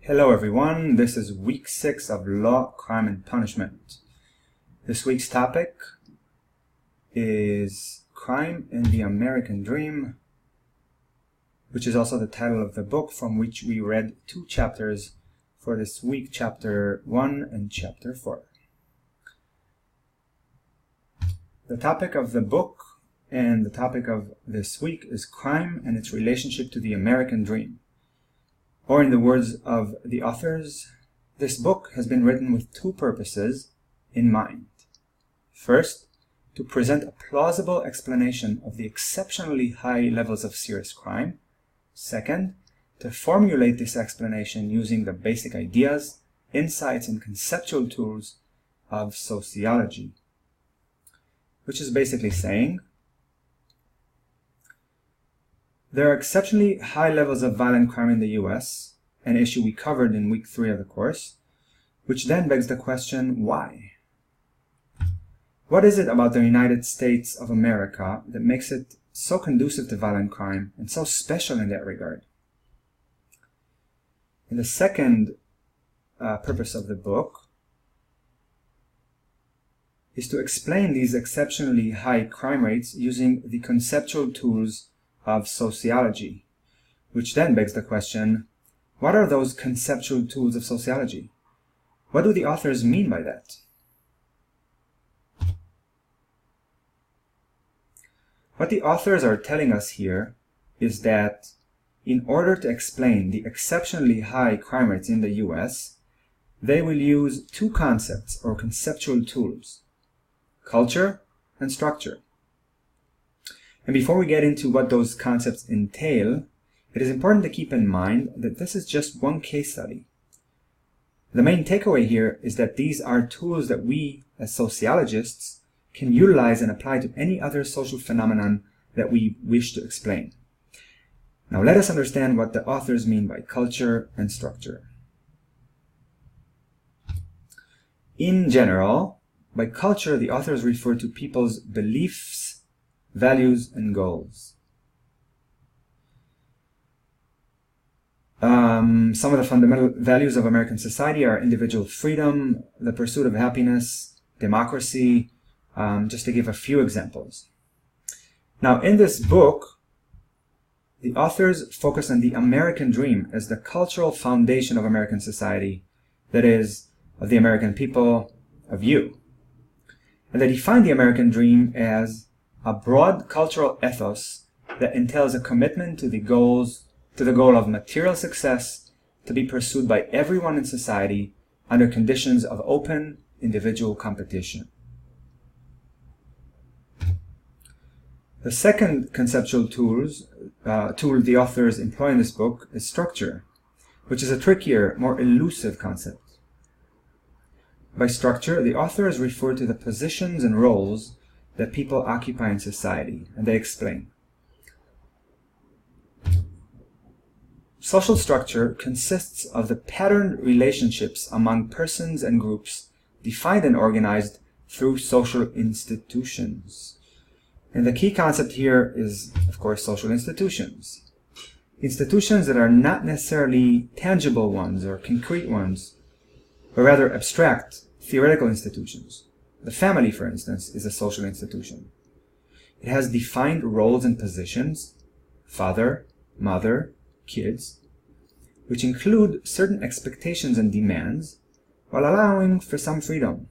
Hello everyone, this is week 6 of Law, Crime and Punishment. This week's topic is Crime in the American Dream, which is also the title of the book from which we read 2 chapters for this week, chapter 1 and chapter 4. The topic of the book and the topic of this week is crime and its relationship to the American Dream. Or in the words of the authors, this book has been written with 2 purposes in mind. First, to present a plausible explanation of the exceptionally high levels of serious crime. Second, to formulate this explanation using the basic ideas, insights, and conceptual tools of sociology. Which is basically saying, there are exceptionally high levels of violent crime in the US, an issue we covered in week 3 of the course, which then begs the question, why? What is it about the United States of America that makes it so conducive to violent crime and so special in that regard? And the second purpose of the book is to explain these exceptionally high crime rates using the conceptual tools of sociology, which then begs the question, what are those conceptual tools of sociology? What do the authors mean by that? What the authors are telling us here is that in order to explain the exceptionally high crime rates in the US, they will use 2 concepts or conceptual tools, culture and structure. And before we get into what those concepts entail, it is important to keep in mind that this is just one case study. The main takeaway here is that these are tools that we, as sociologists, can utilize and apply to any other social phenomenon that we wish to explain. Now let us understand what the authors mean by culture and structure. In general, by culture, the authors refer to people's beliefs, values, and goals. Some of the fundamental values of American society are individual freedom, the pursuit of happiness, democracy, just to give a few examples. Now, in this book, the authors focus on the American dream as the cultural foundation of American society, that is, of the American people, of you. And they define the American dream as a broad cultural ethos that entails a commitment to the goal of material success to be pursued by everyone in society under conditions of open individual competition. The second conceptual tool the authors employ in this book is structure, which is a trickier, more elusive concept. By structure, the authors refer to the positions and roles that people occupy in society, and they explain. Social structure consists of the patterned relationships among persons and groups defined and organized through social institutions. And the key concept here is, of course, social institutions. Institutions that are not necessarily tangible ones or concrete ones, but rather abstract, theoretical institutions. The family, for instance, is a social institution. It has defined roles and positions, father, mother, kids, which include certain expectations and demands, while allowing for some freedom,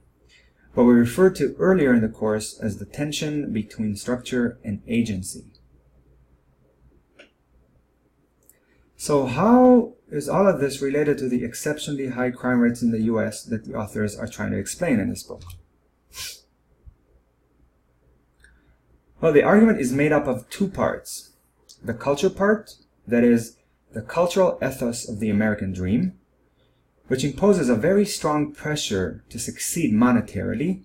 what we referred to earlier in the course as the tension between structure and agency. So how is all of this related to the exceptionally high crime rates in the US that the authors are trying to explain in this book? Well, the argument is made up of 2 parts. The culture part, that is, the cultural ethos of the American dream, which imposes a very strong pressure to succeed monetarily.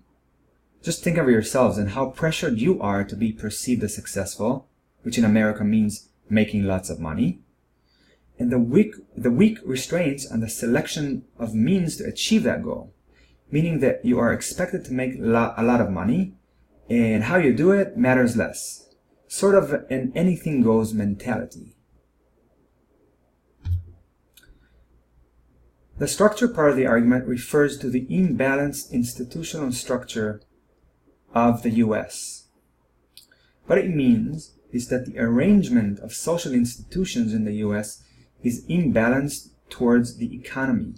Just think of yourselves and how pressured you are to be perceived as successful, which in America means making lots of money. And the weak restraints on the selection of means to achieve that goal, meaning that you are expected to make a lot of money, and how you do it matters less. Sort of an anything goes mentality. The structure part of the argument refers to the imbalanced institutional structure of the US. What it means is that the arrangement of social institutions in the US is imbalanced towards the economy.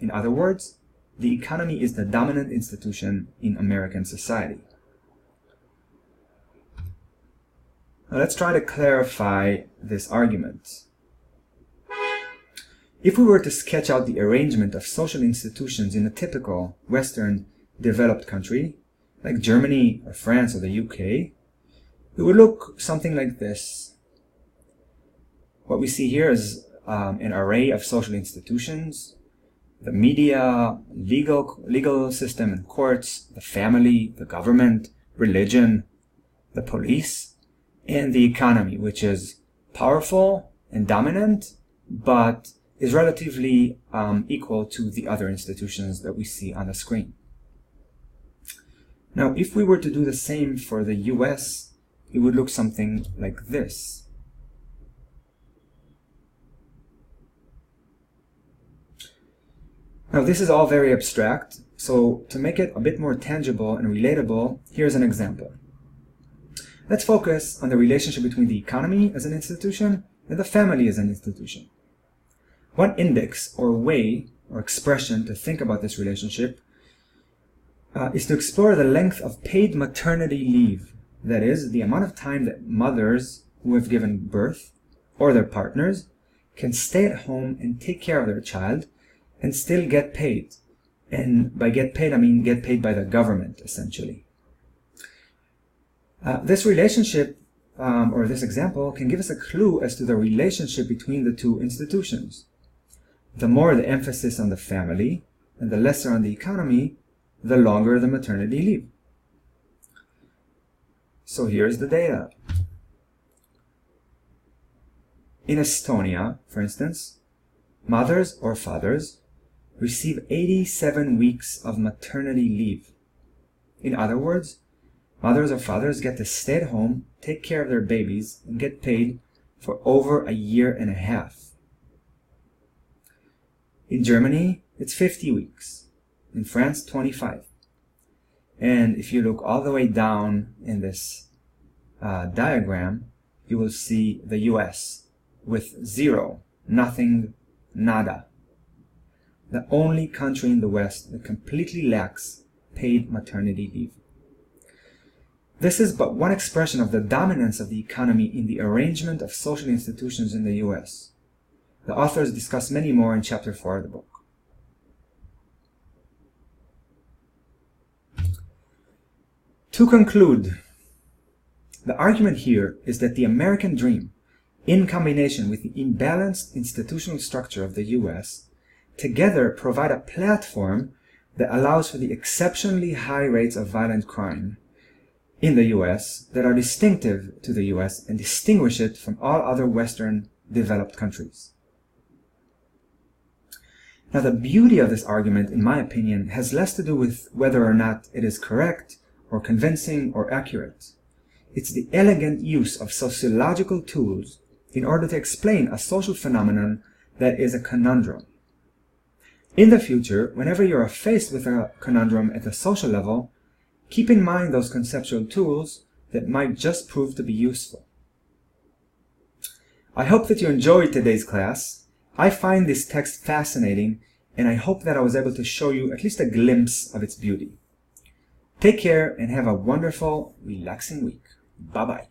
In other words, the economy is the dominant institution in American society. Now let's try to clarify this argument. If we were to sketch out the arrangement of social institutions in a typical Western developed country, like Germany or France or the UK, it would look something like this. What we see here is an array of social institutions: the media, legal system and courts, the family, the government, religion, the police, and the economy, which is powerful and dominant, but is relatively equal to the other institutions that we see on the screen. Now, if we were to do the same for the US, it would look something like this. Now, this is all very abstract, so to make it a bit more tangible and relatable, here's an example. Let's focus on the relationship between the economy as an institution and the family as an institution. One index or way or expression to think about this relationship is to explore the length of paid maternity leave. That is, the amount of time that mothers who have given birth or their partners can stay at home and take care of their child and still get paid. And by get paid, I mean get paid by the government, essentially. This relationship, or this example, can give us a clue as to the relationship between the two institutions. The more the emphasis on the family and the lesser on the economy, the longer the maternity leave. So here's the data. In Estonia, for instance, mothers or fathers receive 87 weeks of maternity leave. In other words, mothers or fathers get to stay at home, take care of their babies, and get paid for over a year and a half. In Germany, it's 50 weeks. In France, 25. And if you look all the way down in this diagram, you will see the US with 0, nothing, nada. The only country in the West that completely lacks paid maternity leave. This is but one expression of the dominance of the economy in the arrangement of social institutions in the US. The authors discuss many more in chapter 4 of the book. To conclude, the argument here is that the American dream, in combination with the imbalanced institutional structure of the US, together provide a platform that allows for the exceptionally high rates of violent crime in the US that are distinctive to the US and distinguish it from all other Western developed countries. Now, the beauty of this argument, in my opinion, has less to do with whether or not it is correct or convincing or accurate. It's the elegant use of sociological tools in order to explain a social phenomenon that is a conundrum. In the future, whenever you are faced with a conundrum at the social level, keep in mind those conceptual tools that might just prove to be useful. I hope that you enjoyed today's class. I find this text fascinating, and I hope that I was able to show you at least a glimpse of its beauty. Take care and have a wonderful, relaxing week. Bye-bye.